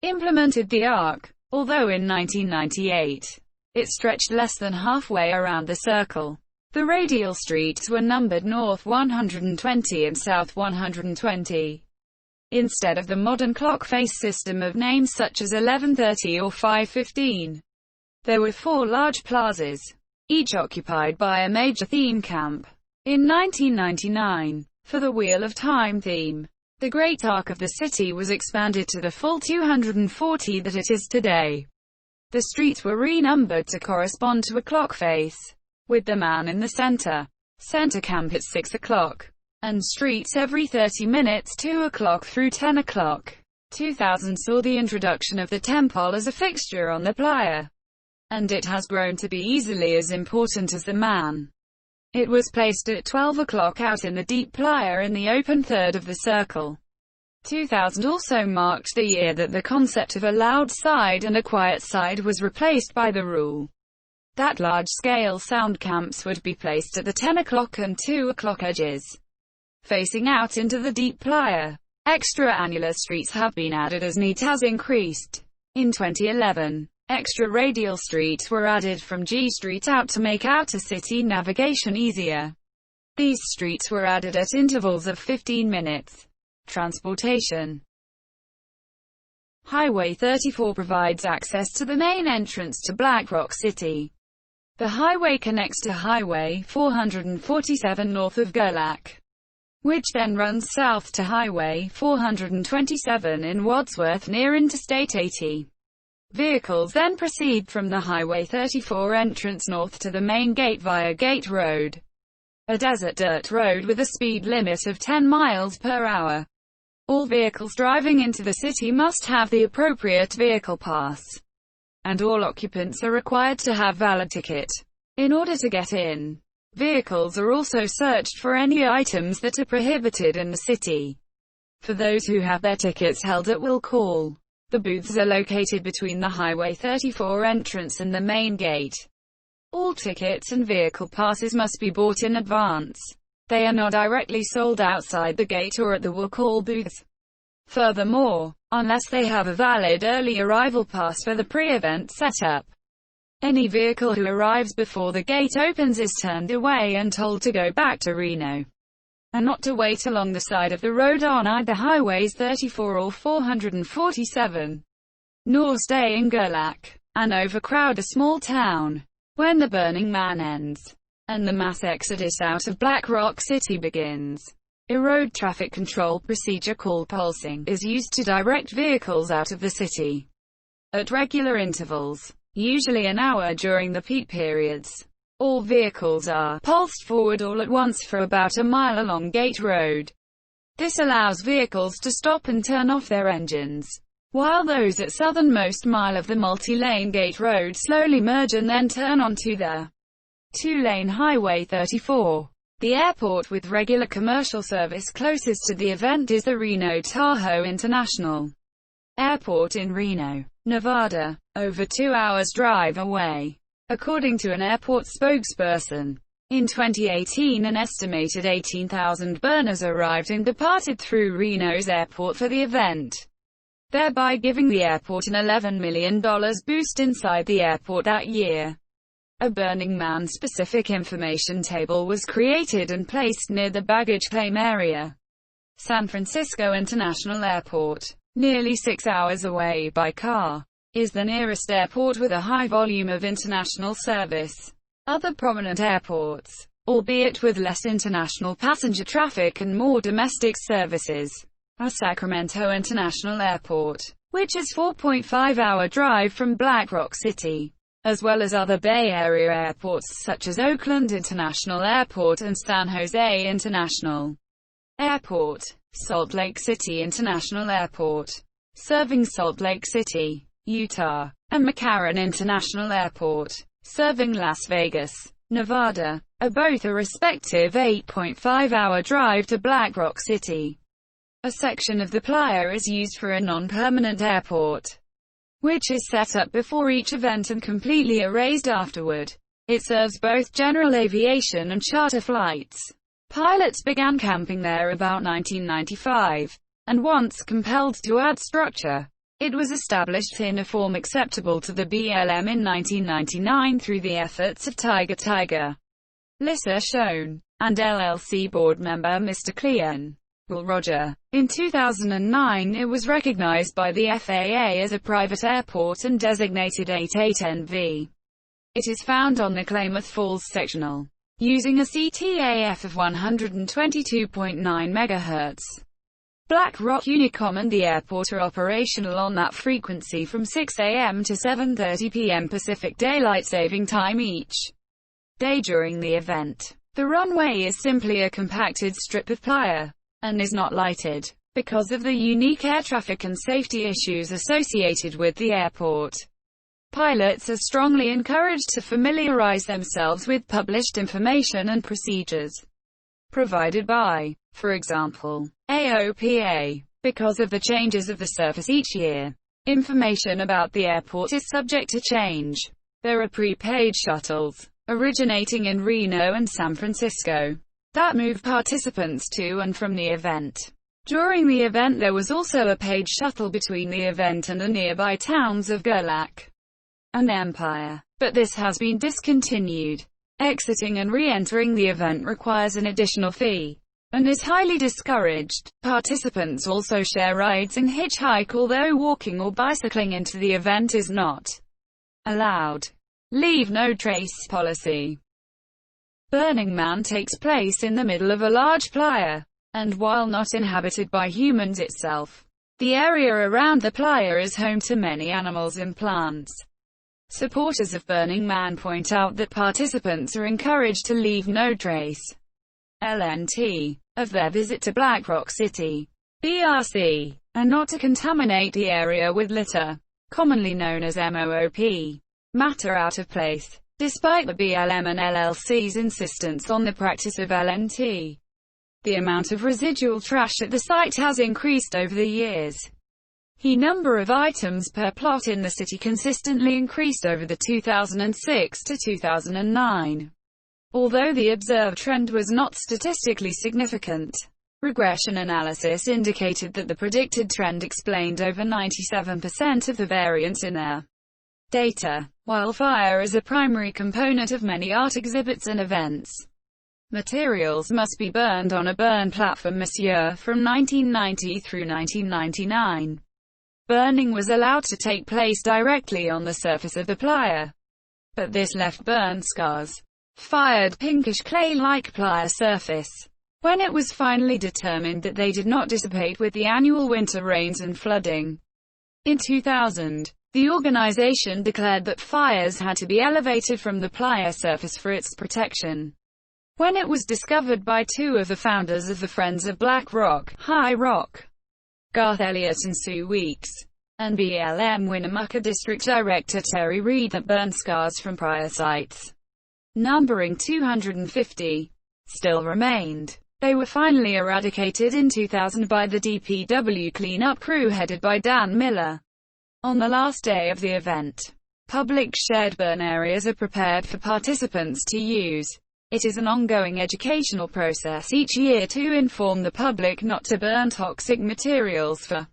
implemented the arc, although in 1998, it stretched less than halfway around the circle. The radial streets were numbered north 120 and south 120. Instead of the modern clock face system of names such as 11:30 or 5:15. There were 4 large plazas, each occupied by a major theme camp. In 1999, for the Wheel of Time theme, the Great Arc of the city was expanded to the full 240 that it is today. The streets were renumbered to correspond to a clock face, with the man in the center. Center camp at 6 o'clock, and streets every 30 minutes 2 o'clock through 10 o'clock. 2000 saw the introduction of the temple as a fixture on the playa, and it has grown to be easily as important as the man. It was placed at 12 o'clock out in the deep playa in the open third of the circle. 2000 also marked the year that the concept of a loud side and a quiet side was replaced by the rule that large-scale sound camps would be placed at the 10 o'clock and 2 o'clock edges, facing out into the deep playa. Extra annular streets have been added as need has increased. In 2011, extra radial streets were added from G Street out to make outer city navigation easier. These streets were added at intervals of 15 minutes. Transportation. Highway 34 provides access to the main entrance to Black Rock City. The highway connects to Highway 447 north of Gerlach, which then runs south to Highway 427 in Wadsworth near Interstate 80. Vehicles then proceed from the Highway 34 entrance north to the main gate via Gate Road, a desert dirt road with a speed limit of 10 miles per hour. All vehicles driving into the city must have the appropriate vehicle pass, and all occupants are required to have valid ticket in order to get in. Vehicles are also searched for any items that are prohibited in the city. For those who have their tickets held at will call. The booths are located between the Highway 34 entrance and the main gate. All tickets and vehicle passes must be bought in advance. They are not directly sold outside the gate or at the will-call booth. Furthermore, unless they have a valid early arrival pass for the pre-event setup, any vehicle who arrives before the gate opens is turned away and told to go back to Reno, and not to wait along the side of the road on either highways 34 or 447, nor stay in Gerlach, an overcrowded small town, when the Burning Man ends, and the mass exodus out of Black Rock City begins. A road traffic control procedure called pulsing is used to direct vehicles out of the city at regular intervals, usually an hour during the peak periods. All vehicles are pulsed forward all at once for about a mile along Gate Road. This allows vehicles to stop and turn off their engines, while those at southernmost mile of the multi-lane Gate Road slowly merge and then turn onto the two-lane Highway 34. The airport with regular commercial service closest to the event is the Reno-Tahoe International Airport in Reno, Nevada, over 2 hours drive away, according to an airport spokesperson. In 2018, an estimated 18,000 burners arrived and departed through Reno's airport for the event, thereby giving the airport an $11 million boost inside the airport that year. A Burning Man-specific information table was created and placed near the baggage claim area. San Francisco International Airport, nearly 6 hours away by car, is the nearest airport with a high volume of international service. Other prominent airports, albeit with less international passenger traffic and more domestic services, are Sacramento International Airport, which is 4.5-hour drive from Black Rock City, as well as other Bay Area airports such as Oakland International Airport and San Jose International Airport. Salt Lake City International Airport, serving Salt Lake City, Utah, and McCarran International Airport, serving Las Vegas, Nevada, are both a respective 8.5-hour drive to Black Rock City. A section of the playa is used for a non-permanent airport, which is set up before each event and completely erased afterward. It serves both general aviation and charter flights. Pilots began camping there about 1995, and once compelled to add structure, it was established in a form acceptable to the BLM in 1999 through the efforts of Tiger, Lissa Schoen, and LLC board member Mr. Cleon Will Roger. In 2009 it was recognized by the FAA as a private airport and designated 88NV. It is found on the Klamath Falls sectional, using a CTAF of 122.9 MHz. Black Rock Unicom and the airport are operational on that frequency from 6 a.m. to 7:30 p.m. Pacific Daylight Saving Time each day during the event. The runway is simply a compacted strip of playa, and is not lighted, because of the unique air traffic and safety issues associated with the airport. Pilots are strongly encouraged to familiarize themselves with published information and procedures provided by, for example, AOPA. Because of the changes of the surface each year, information about the airport is subject to change. There are prepaid shuttles, originating in Reno and San Francisco, that move participants to and from the event. During the event there was also a paid shuttle between the event and the nearby towns of Gerlach and Empire, but this has been discontinued. Exiting and re-entering the event requires an additional fee, and is highly discouraged. Participants also share rides and hitchhike, although walking or bicycling into the event is not allowed. Leave no trace policy. Burning Man takes place in the middle of a large playa, and while not inhabited by humans itself, the area around the playa is home to many animals and plants. Supporters of Burning Man point out that participants are encouraged to leave no trace (LNT) of their visit to Black Rock City (BRC), and not to contaminate the area with litter, commonly known as MOOP, matter out of place. Despite the BLM and LLC's insistence on the practice of LNT, the amount of residual trash at the site has increased over the years. The number of items per plot in the city consistently increased over the 2006 to 2009. Although the observed trend was not statistically significant, regression analysis indicated that the predicted trend explained over 97% of the variance in their data. While fire is a primary component of many art exhibits and events, materials must be burned on a burn platform. Monsieur, from 1990 through 1999. Burning was allowed to take place directly on the surface of the plier, but this left burn scars. Fired pinkish clay-like plier surface. When it was finally determined that they did not dissipate with the annual winter rains and flooding. In 2000, the organization declared that fires had to be elevated from the plier surface for its protection. When it was discovered by two of the founders of the Friends of Black Rock, High Rock, Garth Elliott and Sue Weeks, and BLM Winnemucca District Director Terry Reed, that burn scars from prior sites, numbering 250, still remained. They were finally eradicated in 2000 by the DPW cleanup crew headed by Dan Miller. On the last day of the event, public shared burn areas are prepared for participants to use. It is an ongoing educational process each year to inform the public not to burn toxic materials for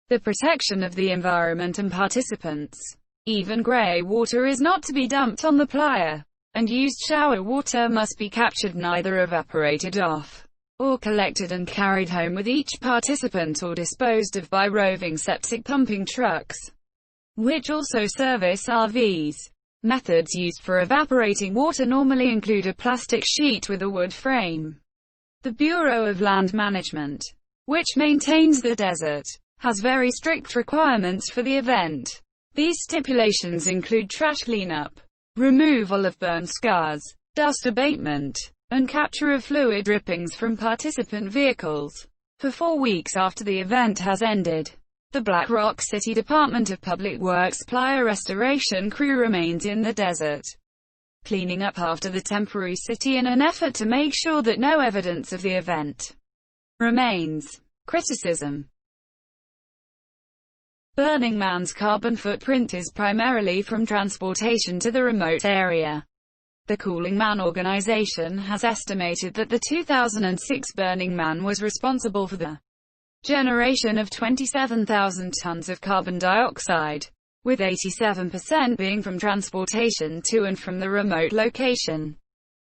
the protection of the environment and participants. Even grey water is not to be dumped on the plier, and used shower water must be captured, neither evaporated off or collected and carried home with each participant, or disposed of by roving septic pumping trucks, which also service RVs. Methods used for evaporating water normally include a plastic sheet with a wood frame. The Bureau of Land Management, which maintains the desert, has very strict requirements for the event. These stipulations include trash cleanup, removal of burn scars, dust abatement, and capture of fluid drippings from participant vehicles. For 4 weeks after the event has ended, the Black Rock City Department of Public Works plier restoration crew remains in the desert, cleaning up after the temporary city in an effort to make sure that no evidence of the event remains. Criticism. Burning Man's carbon footprint is primarily from transportation to the remote area. The Cooling Man organization has estimated that the 2006 Burning Man was responsible for the generation of 27,000 tons of carbon dioxide, with 87% being from transportation to and from the remote location.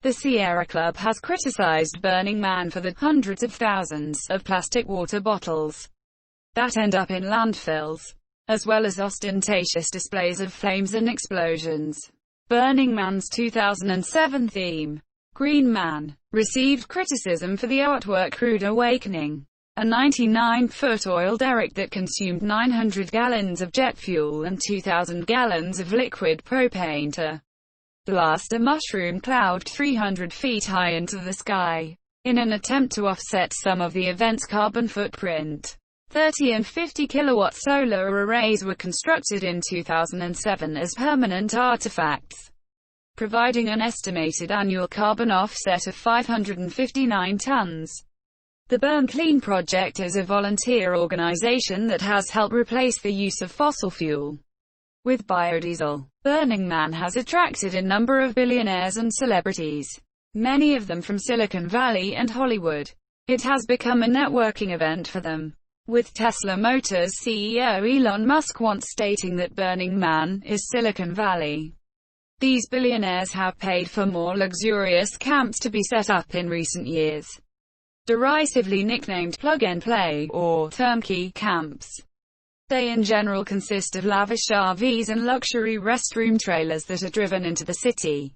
The Sierra Club has criticized Burning Man for the hundreds of thousands of plastic water bottles that end up in landfills, as well as ostentatious displays of flames and explosions. Burning Man's 2007 theme, Green Man, received criticism for the artwork Rude Awakening, a 99-foot oil derrick that consumed 900 gallons of jet fuel and 2,000 gallons of liquid propane to blast a mushroom cloud 300 feet high into the sky, in an attempt to offset some of the event's carbon footprint. 30 and 50 kilowatt solar arrays were constructed in 2007 as permanent artifacts, providing an estimated annual carbon offset of 559 tons. The Burn Clean Project is a volunteer organization that has helped replace the use of fossil fuel with biodiesel. Burning Man has attracted a number of billionaires and celebrities, many of them from Silicon Valley and Hollywood. It has become a networking event for them, with Tesla Motors CEO Elon Musk once stating that Burning Man is Silicon Valley. These billionaires have paid for more luxurious camps to be set up in recent years, derisively nicknamed plug-and-play, or turnkey camps. They in general consist of lavish RVs and luxury restroom trailers that are driven into the city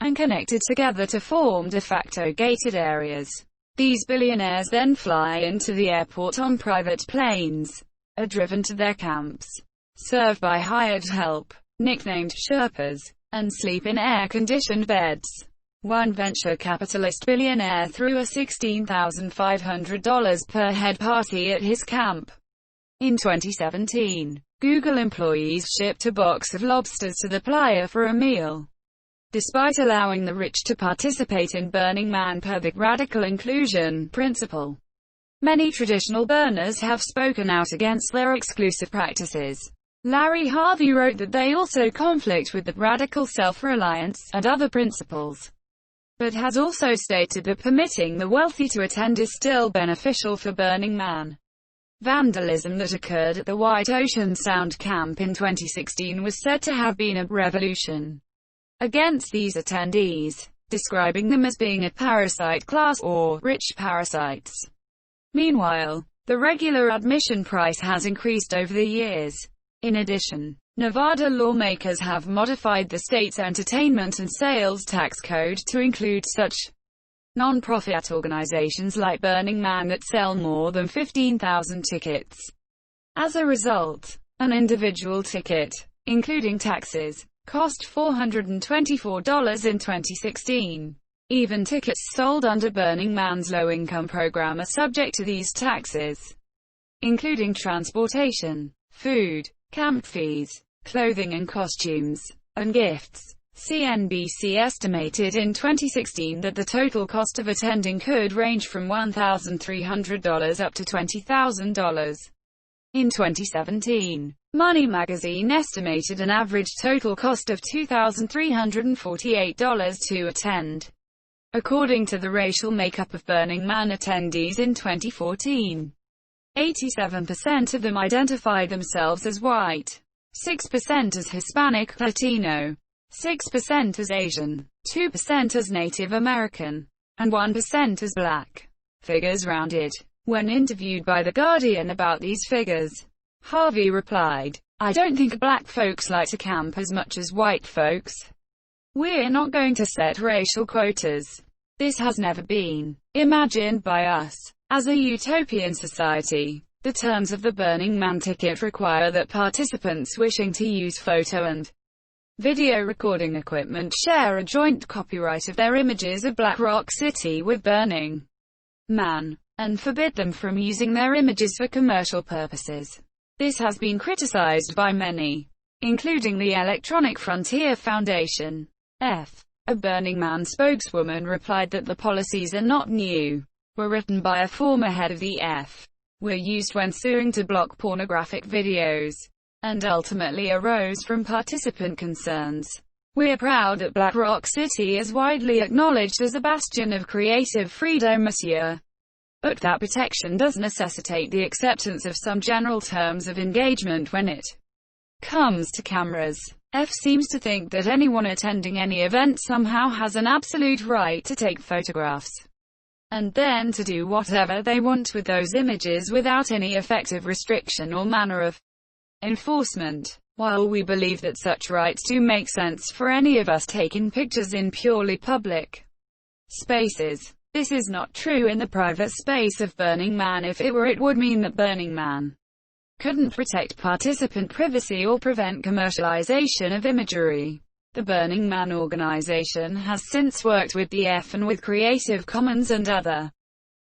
and connected together to form de facto gated areas. These billionaires then fly into the airport on private planes, are driven to their camps, served by hired help, nicknamed Sherpas, and sleep in air-conditioned beds. One venture capitalist billionaire threw a $16,500 per head party at his camp. In 2017, Google employees shipped a box of lobsters to the playa for a meal, despite allowing the rich to participate in Burning Man per the radical inclusion principle. Many traditional burners have spoken out against their exclusive practices. Larry Harvey wrote that they also conflict with the radical self-reliance and other principles, but has also stated that permitting the wealthy to attend is still beneficial for Burning Man. Vandalism that occurred at the White Ocean Sound Camp in 2016 was said to have been a revolution against these attendees, describing them as being a parasite class, or rich parasites. Meanwhile, the regular admission price has increased over the years. In addition, Nevada lawmakers have modified the state's entertainment and sales tax code to include such non-profit organizations like Burning Man that sell more than 15,000 tickets. As a result, an individual ticket, including taxes, cost $424 in 2016. Even tickets sold under Burning Man's low-income program are subject to these taxes, including transportation, food, camp fees, clothing and costumes, and gifts. CNBC estimated in 2016 that the total cost of attending could range from $1,300 up to $20,000. In 2017, Money Magazine estimated an average total cost of $2,348 to attend. According to the racial makeup of Burning Man attendees in 2014, 87% of them identify themselves as white, 6% as Hispanic, Latino, 6% as Asian, 2% as Native American, and 1% as Black. Figures rounded. When interviewed by The Guardian about these figures, Harvey replied, "I don't think black folks like to camp as much as white folks. We're not going to set racial quotas. This has never been imagined by us as a utopian society." The terms of the Burning Man ticket require that participants wishing to use photo and video recording equipment share a joint copyright of their images of Black Rock City with Burning Man, and forbid them from using their images for commercial purposes. This has been criticized by many, including the Electronic Frontier Foundation. A Burning Man spokeswoman replied that the policies are not new, were written by a former head of the were used when suing to block pornographic videos, and ultimately arose from participant concerns. "We're proud that Black Rock City is widely acknowledged as a bastion of creative freedom, monsieur. But that protection does necessitate the acceptance of some general terms of engagement when it comes to cameras." Seems to think that anyone attending any event somehow has an absolute right to take photographs, and then to do whatever they want with those images without any effective restriction or manner of enforcement. While we believe that such rights do make sense for any of us taking pictures in purely public spaces, this is not true in the private space of Burning Man. If it were, it would mean that Burning Man couldn't protect participant privacy or prevent commercialization of imagery. The Burning Man organization has since worked with the and with Creative Commons and other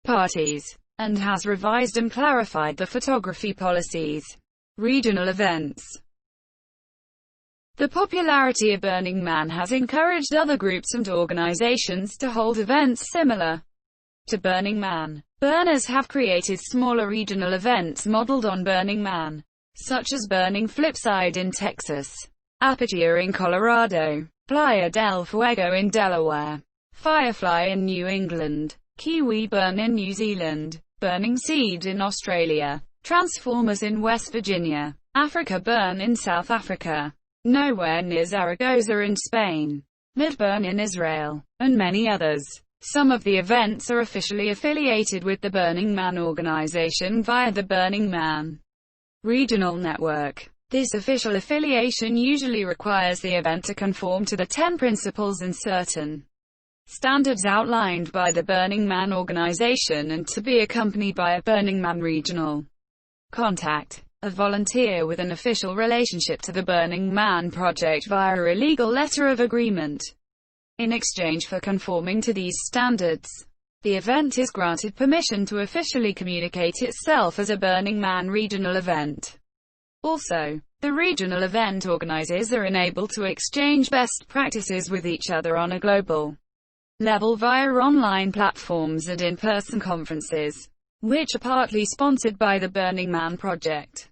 parties, and has revised and clarified the photography policies. Regional events. The popularity of Burning Man has encouraged other groups and organizations to hold events similar to Burning Man. Burners have created smaller regional events modeled on Burning Man, such as Burning Flipside in Texas, Aperture in Colorado, Playa del Fuego in Delaware, Firefly in New England, Kiwi Burn in New Zealand, Burning Seed in Australia, Transformers in West Virginia, Africa Burn in South Africa, Nowhere Near Zaragoza in Spain, Midburn in Israel, and many others. Some of the events are officially affiliated with the Burning Man organization via the Burning Man Regional Network. This official affiliation usually requires the event to conform to the 10 principles and certain standards outlined by the Burning Man organization and to be accompanied by a Burning Man regional contact, a volunteer with an official relationship to the Burning Man project via a legal letter of agreement. In exchange for conforming to these standards, the event is granted permission to officially communicate itself as a Burning Man regional event. Also, the regional event organizers are enabled to exchange best practices with each other on a global level via online platforms and in-person conferences. which are partly sponsored by the Burning Man project.